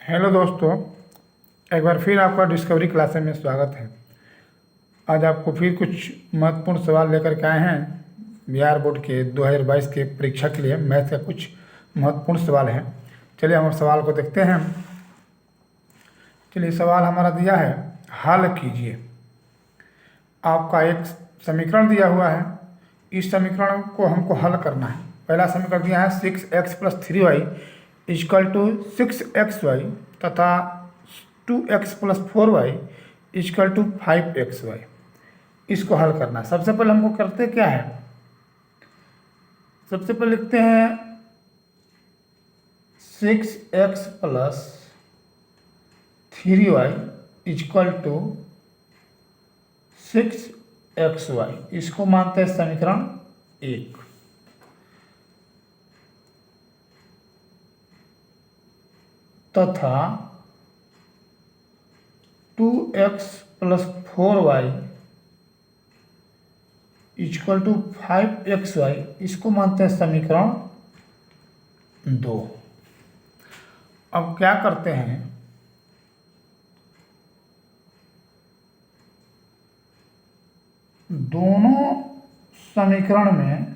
Hello दोस्तों, एक बार फिर आपका डिस्कवरी क्लासेस में स्वागत है। आज आपको फिर कुछ महत्वपूर्ण सवाल लेकर के आए हैं। बिहार बोर्ड के 2022 के परीक्षा के लिए मैथ का कुछ महत्वपूर्ण सवाल हैं। चलिए हम सवाल को देखते हैं। चलिए, सवाल हमारा दिया है, हल कीजिए। आपका एक समीकरण दिया हुआ है, इस समीकरण को हमको हल करना है। पहला समीकरण दिया है 6x + 3y = 6xy तथा 2x + 4y = 5xy। इसको हल करना है। सबसे पहले हमको करते क्या है, सबसे पहले लिखते हैं 6x + 3y = 6xy। इसको मानते हैं समीकरण 1। तथा 2x + 4y = 5xy। इसको मानते हैं समीकरण 2। अब क्या करते हैं, दोनों समीकरण में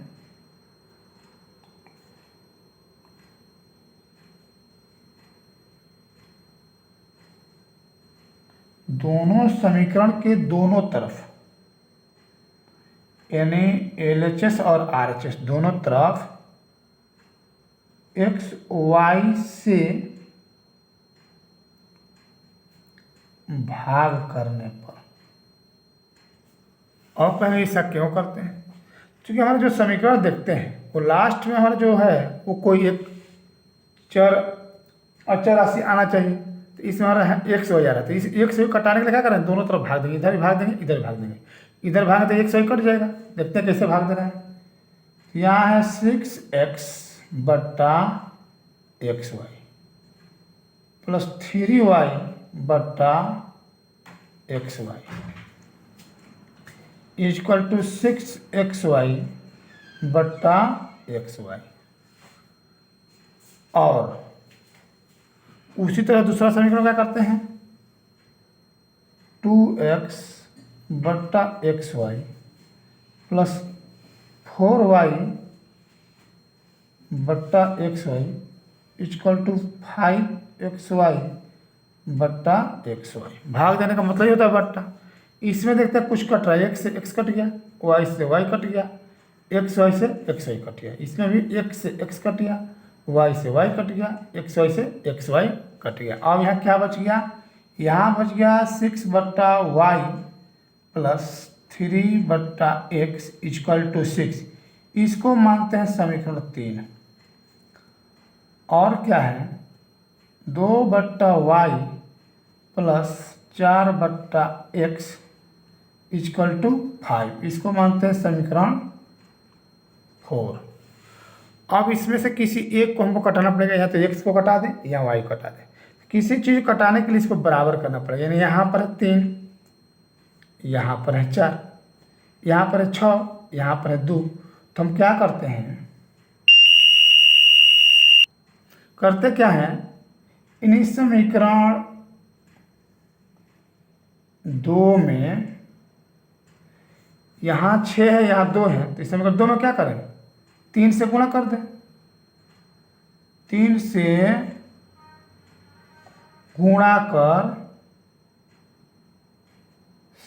दोनों समीकरण के दोनों तरफ यानी LHS और RHS दोनों तरफ x y से भाग करने पर, और कहेंगे ऐसा क्यों करते हैं, क्योंकि हमारे जो समीकरण देखते हैं वो लास्ट में हमारा जो है वो कोई एक चर अचर राशि आना चाहिए। तो इसमें हमारा है एक्स वाई आ रहा है, तो इस एक्स वाई कटाने के लिए क्या करें, दोनों तरफ भाग देंगे। इधर भी भाग देंगे, इधर भी भाग देंगे। इधर भाग देंगे एक्स वाई कट जाएगा। देखते हैं कैसे भाग देना है। यहाँ है 6x / xy + 3y / xy = 6xy / xy। और उसी तरह दूसरा समीकरण क्या करते हैं, 2x / xy + 4y / xy = 5xy / xy। भाग देने का मतलब ही होता है बट्टा। इसमें देखते हैं कुछ कट रहा है, x से x कट गया, y से y कट गया, xy से xy कट गया। इसमें भी x से x कट गया, y से y कट गया, xy से xy कट गया। अब यहाँ क्या बच गया, यहाँ बच गया 6/y + 3/x = 6। इसको मानते हैं समीकरण 3। और क्या है, 2/y + 4/x = 5। इसको मानते हैं समीकरण 4। अब इसमें से किसी एक को हमको कटाना पड़ेगा। या तो x को कटा दें या y कटा दें। किसी चीज़ कटाने के लिए इसको बराबर करना पड़ेगा। यानी यहाँ पर है 3, यहाँ पर है 4, यहाँ पर है 6, यहाँ पर है 2। तो हम क्या करते हैं, करते क्या है, इन्हीं समीकरण 2 में यहाँ 6 है, यहाँ 2 है, तो इस समीकरण 2 में क्या करें, 3 से गुणा कर दें। 3 से गुणा कर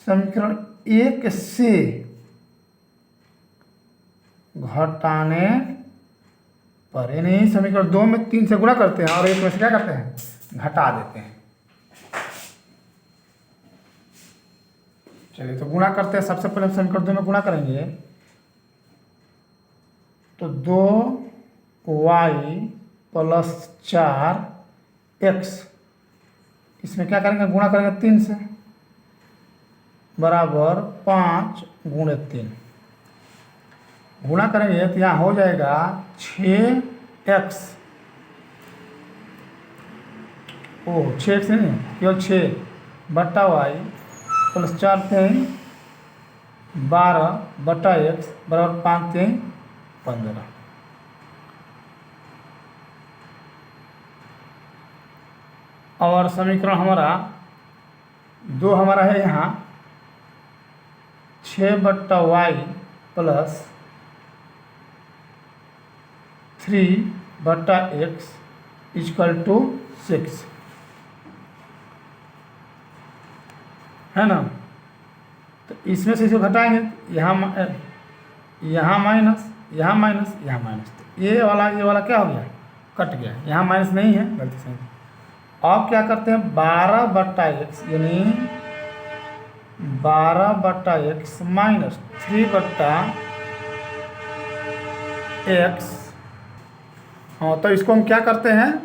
समीकरण 1 से घटाने पर, यानी समीकरण 2 में 3 से गुणा करते हैं और 1 में से क्या करते हैं, घटा देते हैं। चलिए तो गुणा करते हैं। सबसे पहले हम समीकरण 2 में गुणा करेंगे, तो 2y + 4x, इसमें क्या करेंगे, गुणा करेंगे 3 से, बराबर 5 × 3। गुणा करेंगे तो यहाँ हो जाएगा 6x, 6x नहीं, केवल 6/y + 4 3 12/x = 5 3 15। और समीकरण हमारा 2 हमारा है यहाँ 6/y plus 3/x equal to 6 है ना। तो इसमें से इसको घटाएंगे, यहाँ माइनस, यहाँ माइनस, यहाँ माइनस, तो ये वाला क्या हो गया, कट गया। यहाँ माइनस नहीं है, गलती से। अब क्या करते हैं, 12/x यानी 12/x माइनस 3/x। हाँ, तो इसको हम क्या करते हैं,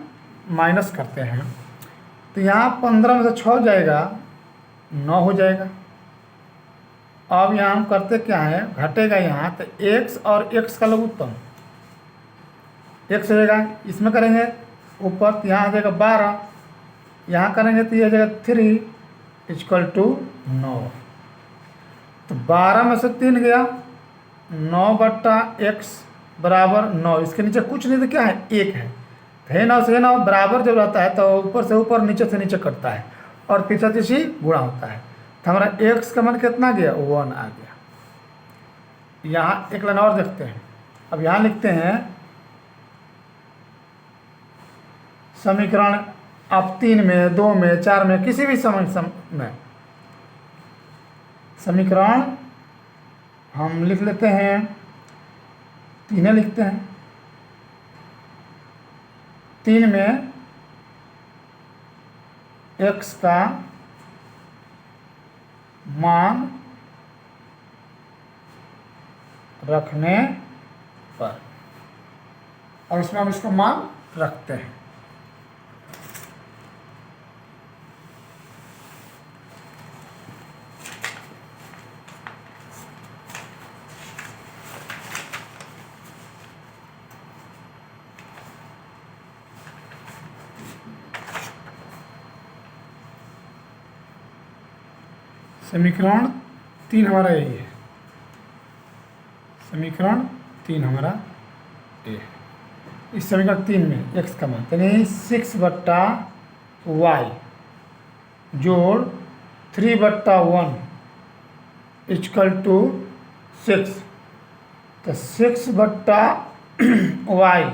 माइनस करते हैं। तो यहाँ 15 में से 6 जाएगा, 9 हो जाएगा। अब यहाँ हम करते क्या है, घटेगा यहाँ, तो x और x का लघुत्तम x हो जाएगा। इसमें करेंगे ऊपर, तो यहाँ आ जाएगा 12, यहाँ करेंगे तो ये आ जाएगा 3 इक्वल टू 9। तो 12 में से 3 गया, 9/x बराबर 9। इसके नीचे कुछ नहीं, तो क्या है, 1 है। है ना, से ना बराबर जब रहता है तो ऊपर से ऊपर, नीचे से नीचे कटता है और तीसरा तीसरी गुणा होता है। तो हमारा x का मान कितना गया, 1 आ गया। यहाँ एक लाइन और देखते हैं। अब यहाँ लिखते हैं समीकरण, आप 3 में, 2 में, 4 में, किसी भी समय में समीकरण हम लिख लेते हैं, 3 लिखते हैं। 3 में x का मान रखने पर, और इसमें हम इसका मान रखते हैं। समीकरण 3 हमारा यही है, समीकरण 3 हमारा ये है। इस समीकरण 3 में x का मान यानी 6/y जोड़ 3/1 इक्वल टू 6। तो 6/y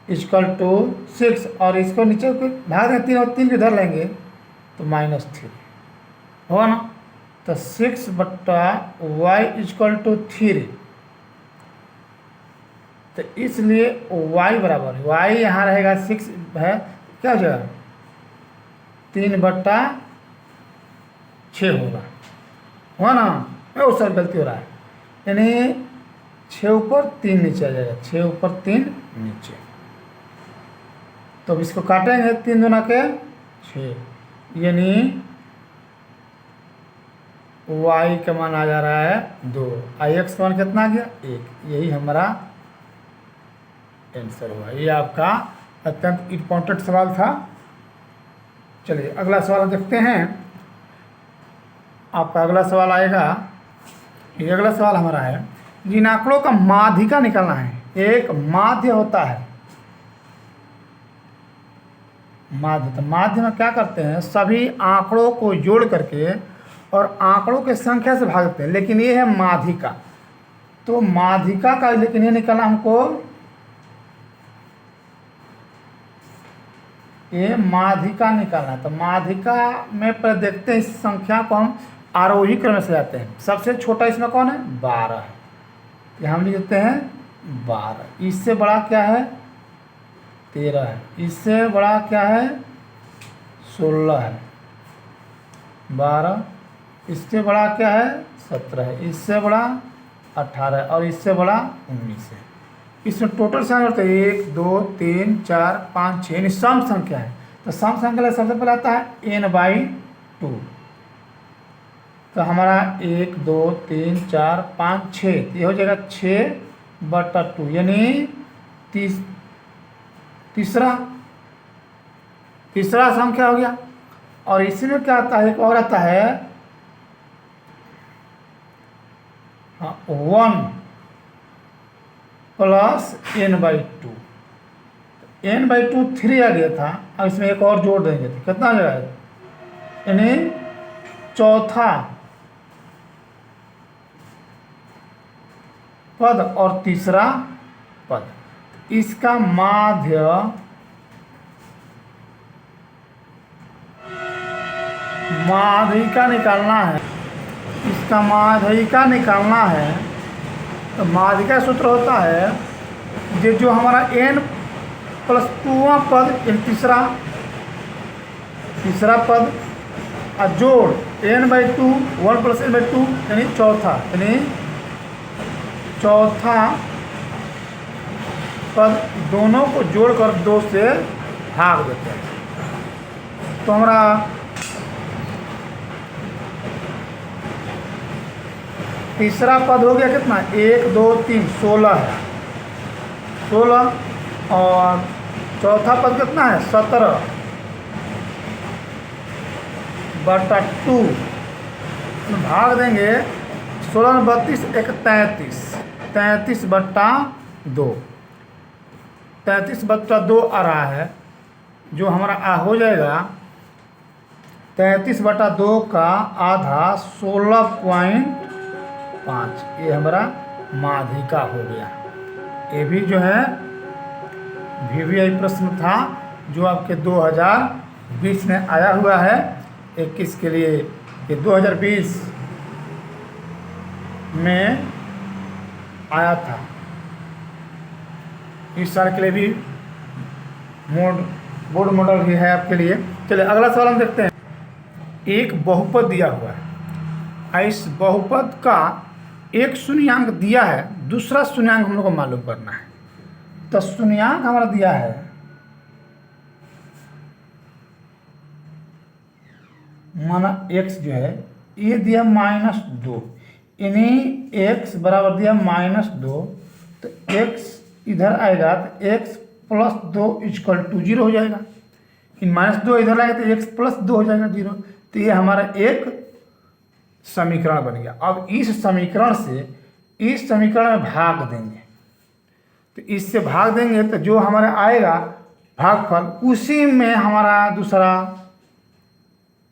इक्वल टू 6, और इसको नीचे भाग दें 3 और 3 को इधर लेंगे तो -3 होगा ना। तो 6/y इक्वल टू 3। तो इसलिए y बराबर, y यहाँ रहेगा 6 है, क्या हो जाएगा 3/6 होगा ना। उस सर गलती हो रहा है, यानी 6 ऊपर 3 नीचे आ जाएगा, 6 ऊपर 3 नीचे। तो अब इसको काटेंगे, 3 दूना के 6, यानी y का मान आ जा रहा है 2, x का मान कितना आ गया 1। यही हमारा आंसर हुआ। ये आपका अत्यंत इम्पोर्टेंट सवाल था। चलिए अगला सवाल देखते हैं। आपका अगला सवाल आएगा, ये अगला सवाल हमारा है, जिन आंकड़ों का माध्यिका निकालना है। एक माध्य होता है, माध्य। तो माध्य में क्या करते हैं, सभी आंकड़ों को जोड़ करके और आंकड़ों के संख्या से भाग देते हैं, लेकिन ये है माध्यिका। तो माध्यिका का लेकिन ये निकालना हमको, ये माध्यिका निकालना है। तो माध्यिका में पर देखते हैं, इस संख्या को हम आरोही क्रम से जाते हैं। सबसे छोटा इसमें कौन है, 12 है। तो हम लिख देते हैं 12। इससे बड़ा क्या है, 13 है। इससे बड़ा क्या है, 16 है। 12, इससे बड़ा क्या है, 17 है। इससे बड़ा 18 है, और इससे बड़ा 19 है। इसमें टोटल संख्या होता है 1 2 3 4 5 6, यानी सम संख्या है। तो सम संख्या सबसे पहले आता है n/2। तो हमारा 1 2 3 4 5 6, ये हो जाएगा 6/2, यानी तीसरा संख्या हो गया। और इसी में क्या आता है, एक और आता है 1 + n/2। n/2 3 आ गया था, अब इसमें एक और जोड़ देंगे तो कितना आ जाएगा, यानी चौथा पद और तीसरा पद, इसका माध्यिका निकालना है, इसका माध्यिका निकालना है। तो माध्यिका सूत्र होता है जो हमारा n+2वां पद, तीसरा पद और जोड़ n/2 1 + n/2 यानी चौथा पद, दोनों को जोड़कर 2 से भाग देते हैं। तो हमारा तीसरा पद हो गया कितना, 1 2 3 16 है, 16, और चौथा पद कितना है 17/2, भाग देंगे 16 में 32 1 33/2, 33/2 आ रहा है, जो हमारा हो जाएगा 33/2 का आधा 16.5, ये हमारा माध्यिका हो गया। ये भी जो है VVI प्रश्न था जो आपके 2020 में आया हुआ है, 21 के लिए, ये 2020 में आया था। इस साल के लिए भी बोर्ड मॉडल भी है आपके लिए। चलिए अगला सवाल हम देखते हैं। एक बहुपद दिया हुआ है, इस बहुपद का एक शून्यांक दिया है, दूसरा शून्यांक हम लोग को मालूम करना है। तो शून्यांक हमारा दिया है माना x जो है ये दिया -2, यानी x बराबर दिया -2, तो x इधर आएगा तो x + 2 = 0 हो जाएगा। इन -2 इधर आएगा तो x + 2 हो जाएगा 0। तो ये हमारा एक समीकरण बन गया। अब इस समीकरण से इस समीकरण में भाग देंगे, तो इससे भाग देंगे तो जो हमारा आएगा भागफल, उसी में हमारा दूसरा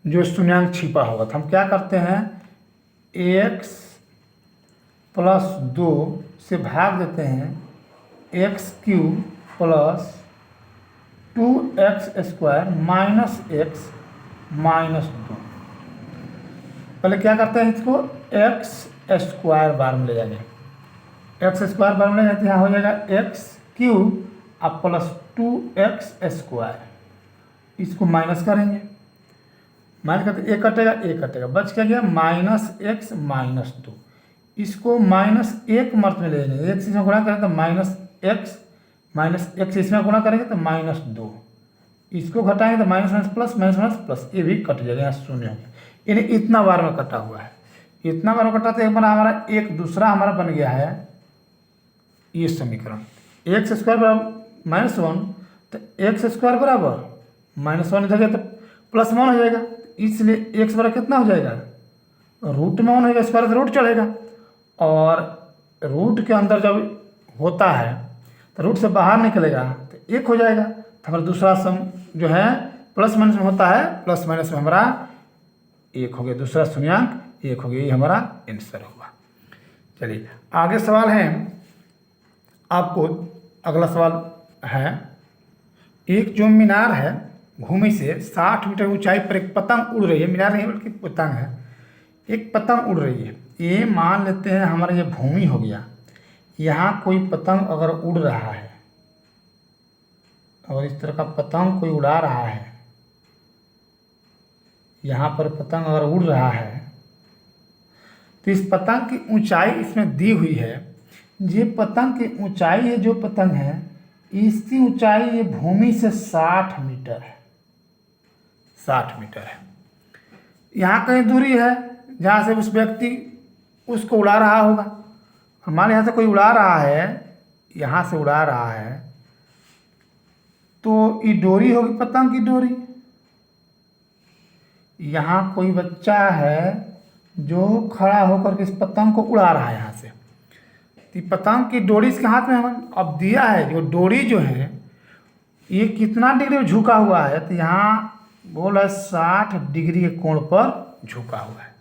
जो शून्यांक छिपा होगा। तो हम क्या करते हैं, x + 2 से भाग देते हैं x³ + 2x² - x -2। पहले क्या करते हैं, इसको x² बार में ले जाएंगे, x² बार में ले जाते हैं, यहाँ हो जाएगा x³ + 2x², इसको माइनस करेंगे, माइनस करते एक कटेगा, बच क्या गया -x -2, इसको -1 मर्त में ले जाएंगे, x इसमें गुणा करें तो -x इसमें गुणा करेंगे तो -2, इसको घटाएंगे तो -+ ये भी कट जाएगा, यहाँ शून्य हो गया। यानी इतना बार में कटा हुआ है, इतना बार में कटा तो एक बार हमारा एक दूसरा हमारा बन गया है ये समीकरण, x² बराबर -1, तो x² बराबर -1 इधर गया तो +1 हो जाएगा, इसलिए x बराबर कितना हो जाएगा, √1 हो जाएगा, स्क्वायर से रूट चढ़ेगा, और रूट के अंदर जब होता है तो रूट से बाहर निकलेगा तो 1 हो जाएगा। तो हमारा दूसरा सम जो है +- में होता है, +- में हमारा 1 हो गया, दूसरा शून्यांक 1 हो गया, ये हमारा आंसर हुआ। चलिए आगे सवाल है आपको, अगला सवाल है, एक जो मीनार है भूमि से 60 मीटर ऊंचाई पर एक पतंग उड़ रही है, मीनार नहीं बल्कि पतंग है, एक पतंग उड़ रही है। ये मान लेते हैं हमारा ये भूमि हो गया, यहाँ कोई पतंग अगर उड़ रहा है और इस तरह का पतंग कोई उड़ा रहा है, यहाँ पर पतंग अगर उड़ रहा है तो इस पतंग की ऊंचाई इसमें दी हुई है। ये पतंग की ऊंचाई, ये जो पतंग है इसकी ऊंचाई ये भूमि से 60 मीटर है, 60 मीटर है। यहाँ कहीं दूरी है जहाँ से उस व्यक्ति उसको उड़ा रहा होगा, हमारे यहाँ से कोई उड़ा रहा है, यहाँ से उड़ा रहा है, तो ये डोरी होगी पतंग की डोरी। यहाँ कोई बच्चा है जो खड़ा होकर के इस पतंग को उड़ा रहा है यहाँ से, तो पतंग की डोरी इसके हाथ में है। अब दिया है जो डोरी जो है ये कितना डिग्री में झुका हुआ है, तो यहाँ बोल है 60 डिग्री के कोण पर झुका हुआ है।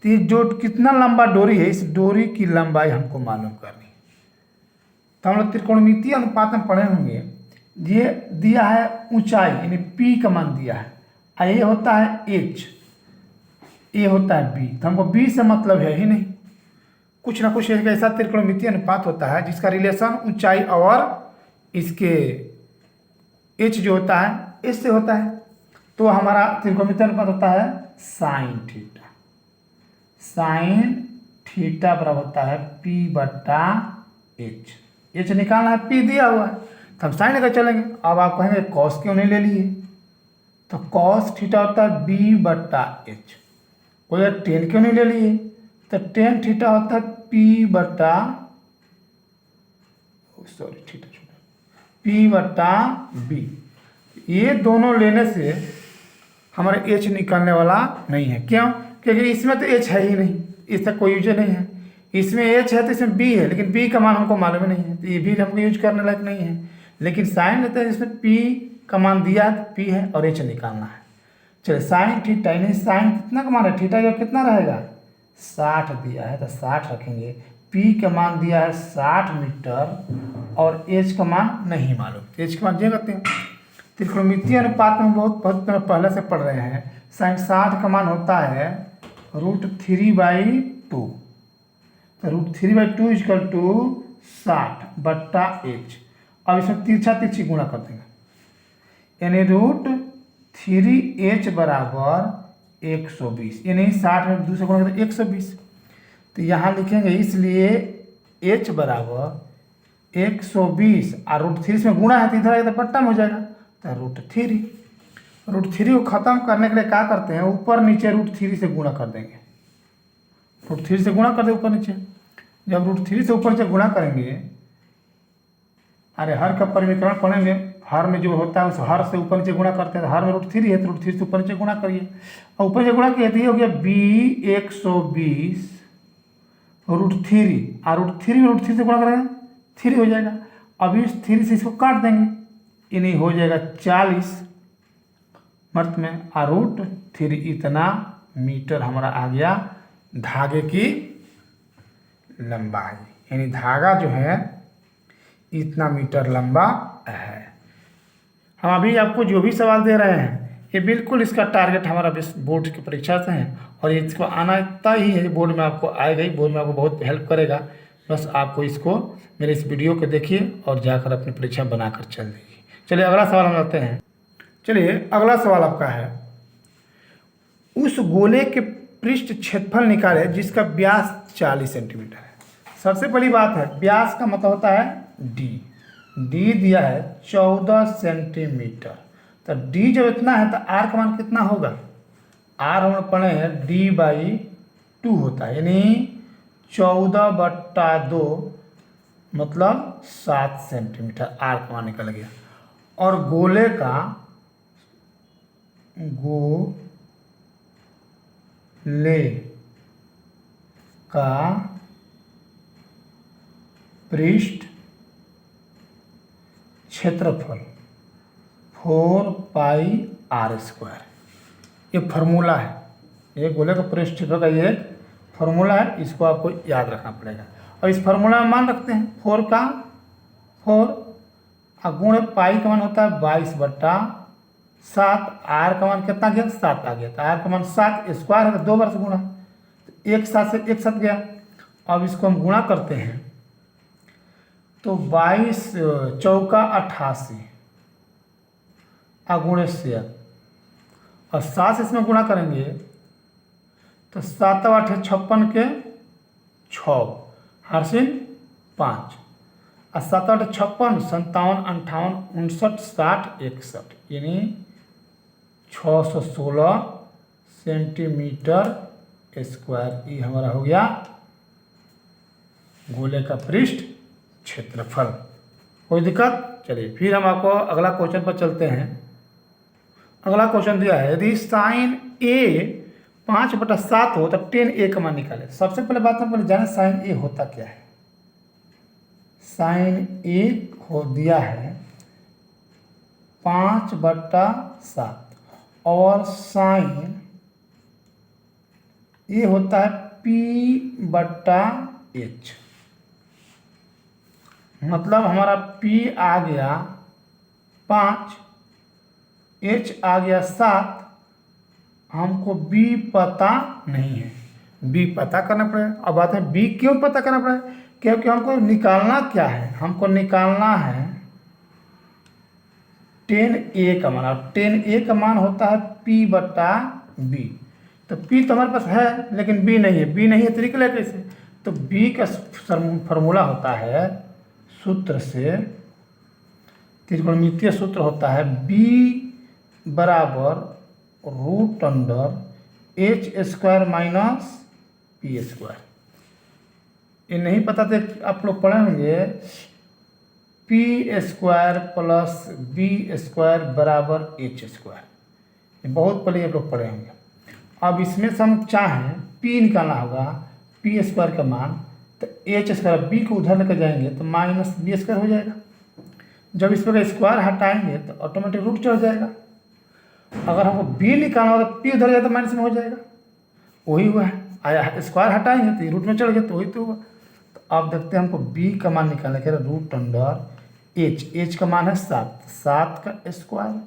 तो ये जो कितना लंबा डोरी है, इस डोरी की लंबाई हमको मालूम करनी है। तो हम लोग त्रिकोणमितीय अनुपात में पढ़े होंगे। ये दिया है ऊंचाई यानी पी का मान दिया है, और ये होता है एच, ये होता है बी। तो हमको बी से मतलब है ही नहीं। कुछ ना कुछ एक ऐसा त्रिकोणमितीय अनुपात होता है जिसका रिलेशन ऊंचाई और इसके एच जो होता है इससे होता है। तो हमारा त्रिकोणमितीय अनुपात होता है साइन थीटा। साइन थीटा बराबर होता है पी बटा एच। एच निकालना है, पी दिया हुआ है, तो हम साइन लेकर चलेंगे। अब आप कहेंगे कॉस क्यों नहीं ले लिए, तो कॉस थीटा होता है बी बटा एच। कोई टेन क्यों नहीं ले लिए, तो टेन थीटा होता है पी बटा, सॉरी थीटा छोटा, पी बटा बी। ये दोनों लेने से हमारे एच निकलने वाला नहीं है। क्यों? क्योंकि इसमें तो एच है ही नहीं, इसका कोई यूज नहीं है। इसमें एच है तो इसमें बी है, लेकिन बी का मान हमको मालूम नहीं है, तो ये भी हमको यूज करने लायक नहीं है। लेकिन साइन लेते हैं जिसमें पी का मान दिया है, पी है और एच निकालना है। चलिए साइन थीटा, यानी साइन कितना का मान है, थीटा जो कितना रहेगा 60 दिया है, तो 60 रखेंगे। पी का मान दिया है 60 मीटर और एच का मान नहीं मालूम। एच का मान ये करते हैं त्रिकोणमितीय अनुपात में बहुत पहले से पढ़ रहे हैं। साइन 60 का मान होता है √3/2। तो √3/2 इक्वल टू 60 बट्टा एच। अब इसमें तिरछा तिरछी गुणा कर देंगे, यानी √3h बराबर 120, यानी 60 में 2 से गुणा करते 120। तो यहाँ लिखेंगे इसलिए h बराबर 120 और √3 में गुणा है तो इधर आएगा तो बट्टा में हो जाएगा, तो √3 को ख़त्म करने के लिए क्या करते हैं, ऊपर नीचे √3 से गुणा कर देंगे। √3 से गुणा कर दे ऊपर नीचे। जब √3 से ऊपर नीचे गुणा करेंगे, अरे हर का परिमीकरण पढ़ेंगे, हर में जो होता है उस हर से ऊपर नीचे गुणा करते हैं। तो हर में √3 है तो √3 से ऊपर नीचे गुणा करिए, और ऊपर नीचे गुणा किए तो ये हो गया b 120 √3, और √3 में √3 से गुणा करेंगे 3 हो जाएगा। अब इस 3 से इसको काट देंगे, यानी हो जाएगा 40 मर्त में, और √3 इतना मीटर हमारा आ गया धागे की लंबाई, यानी धागा जो है इतना मीटर लंबा है। हम अभी आपको जो भी सवाल दे रहे हैं ये बिल्कुल इसका टारगेट हमारा बोर्ड की परीक्षा से है, और ये इसको आना तय ही है, बोर्ड में आपको आएगा ही, बोर्ड में आपको बहुत हेल्प करेगा। बस आपको इसको मेरे इस वीडियो को देखिए और जाकर अपनी परीक्षा बनाकर चल दीजिए। चलिए अगला सवाल हम लाते हैं। चलिए अगला सवाल आपका है, उस गोले के पृष्ठ क्षेत्रफल निकाले जिसका व्यास 40 सेंटीमीटर है। सबसे बड़ी बात है व्यास का मतलब होता है डी दिया है 14 सेंटीमीटर। तो डी जब इतना है तो आर का मान कितना होगा, आर हम लोग पढ़े हैं d/2 होता है, यानी 14/2 मतलब 7 सेंटीमीटर आर का मान निकल गया। और गोले का पृष्ठ क्षेत्रफल 4πr²। ये फार्मूला है, ये गोले का पृष्ठ क्षेत्रफल का ये फार्मूला है, इसको आपको याद रखना पड़ेगा। और इस फार्मूला में मान रखते हैं 4 और गुणे पाई का मान होता है 22/7। आर का मान कितना गया 7 आ गया, तो आर का मान 7 स्क्वायर है तो 2 बार से गुणा, तो एक साथ से एक साथ गया। अब इसको हम गुणा करते हैं तो 22 चौका 88 गुणे से, और 7 से इसमें गुणा करेंगे तो 7 8 56 के 6 हासिल 5, और 7 8 56 57 58 59 60 61, यानी 616 सेंटीमीटर स्क्वायर। ये हमारा हो गया गोले का पृष्ठ क्षेत्रफल। कोई दिक्कत? चलिए फिर हम आपको अगला क्वेश्चन पर चलते हैं। अगला क्वेश्चन दिया है, यदि साइन ए 5/7 हो तब tan a का मान निकाले। सबसे पहले बात हम पहले जाने साइन ए होता क्या है। साइन ए हो दिया है 5/7 और साइन ये होता है P/H। मतलब हमारा P आ गया 5, H आ गया 7, हमको B पता नहीं है, B पता करना पड़ेगा। अब बात है B क्यों पता करना पड़ेगा, क्योंकि हमको निकालना क्या है, हमको निकालना है 10A का मान। और 10A का मान होता है P/B। तो P तो हमारे पास है लेकिन B नहीं है, B नहीं है तो निकले कैसे। तो B का फॉर्मूला होता है, सूत्र से त्रिकोणमितीय सूत्र होता है B बराबर √H² - P²। ये नहीं पता था आप लोग पढ़े होंगे P² + B² बराबर H²। ये बहुत पहले आप लोग पढ़े होंगे। अब इसमें से हम चाहें P निकालना होगा, P² का मान, तो H², B को उधर लेकर जाएंगे तो -B² हो जाएगा। जब इस पर स्क्वायर हटाएंगे तो ऑटोमेटिक रूट चढ़ जाएगा। अगर हमको B निकालना होगा तो P उधर जाए तो माइनस में हो जाएगा। वही हुआ है, आया स्क्वायर हटाएंगे तो ये रूट में चढ़ गया, तो वही तो हुआ। तो अब देखते हैं हमको B का मान निकालना है, √H का मान है 7 का स्क्वायर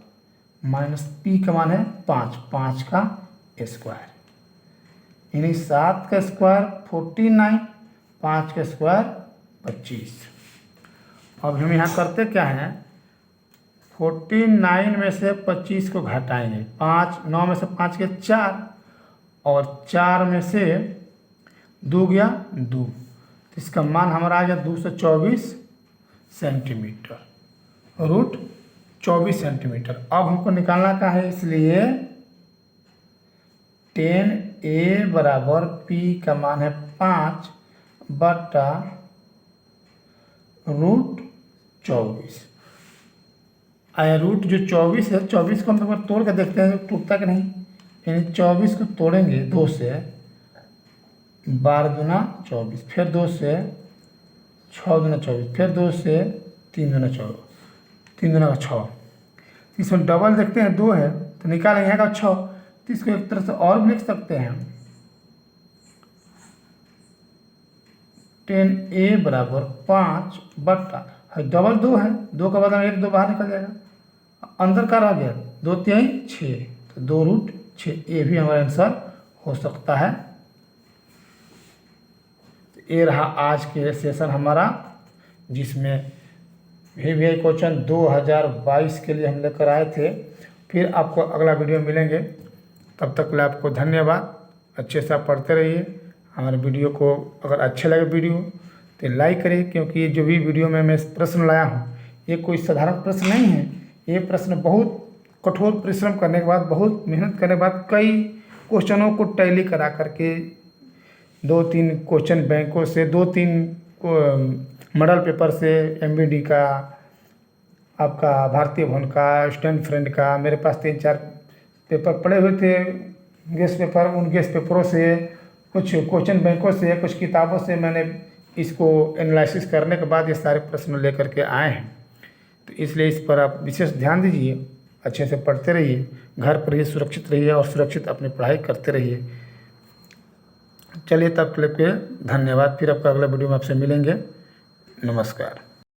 माइनस P का मान है 5 का स्क्वायर, यानी 7 का स्क्वायर 49, 5 का स्क्वायर 25। अब हम यहाँ करते क्या हैं, 49 में से 25 को घटाएंगे, 9 में से 5 के 4 और 4 में से 2 गया 2, तो इसका मान हमारा आ गया 224 सेंटीमीटर, √24 सेंटीमीटर। अब हमको निकालना का है, इसलिए 10A बराबर P का मान है 5/√24। आया रूट जो 24 है, 24 को हम लोग तोड़ कर देखते हैं टूटता कि नहीं। यानी 24 को तोड़ेंगे 2 से, 12 दूना 24, फिर 2 से 6 दूना 24, फिर 2 से 3 दूना 14, 3 दूना का 6। इसमें डबल देखते हैं 2 है तो निकालेंगे यहाँ का 6, तो इसको एक तरह से और भी लिख सकते हैं, 10A बराबर 5 बट्टा डबल 2 है, 2 का बदला 1 2 बाहर निकल जाएगा, अंदर का रह गया 2 3 6, तो 2√6। ये भी हमारा आंसर हो सकता है। तो ये रहा आज के सेशन हमारा, जिसमें भी क्वेश्चन 2022 के लिए हम लेकर आए थे। फिर आपको अगला वीडियो मिलेंगे, तब तक के लिए आपको धन्यवाद। अच्छे से आप पढ़ते रहिए हमारे वीडियो को। अगर अच्छे लगे वीडियो तो लाइक करिए, क्योंकि ये जो भी वीडियो में मैं प्रश्न लाया हूँ ये कोई साधारण प्रश्न नहीं है। ये प्रश्न बहुत कठोर परिश्रम करने के बाद, बहुत मेहनत करने के बाद, कई क्वेश्चनों को टैली करा करके 2-3 क्वेश्चन बैंकों से, 2-3 मॉडल पेपर से, MBD का, आपका भारतीय भवन का, स्टैंड फ्रेंड का, मेरे पास 3-4 पेपर पड़े हुए थे गेस्ट पेपर। उन गेस्ट पेपरों से, कुछ क्वेश्चन बैंकों से, कुछ किताबों से मैंने इसको एनालिसिस करने के बाद ये सारे प्रश्न लेकर के आए हैं। तो इसलिए इस पर आप विशेष ध्यान दीजिए, अच्छे से पढ़ते रहिए, घर पर ही सुरक्षित रहिए और सुरक्षित अपनी पढ़ाई करते रहिए। चलिए तब के लिए धन्यवाद। फिर आपका अगला वीडियो में आपसे मिलेंगे। नमस्कार।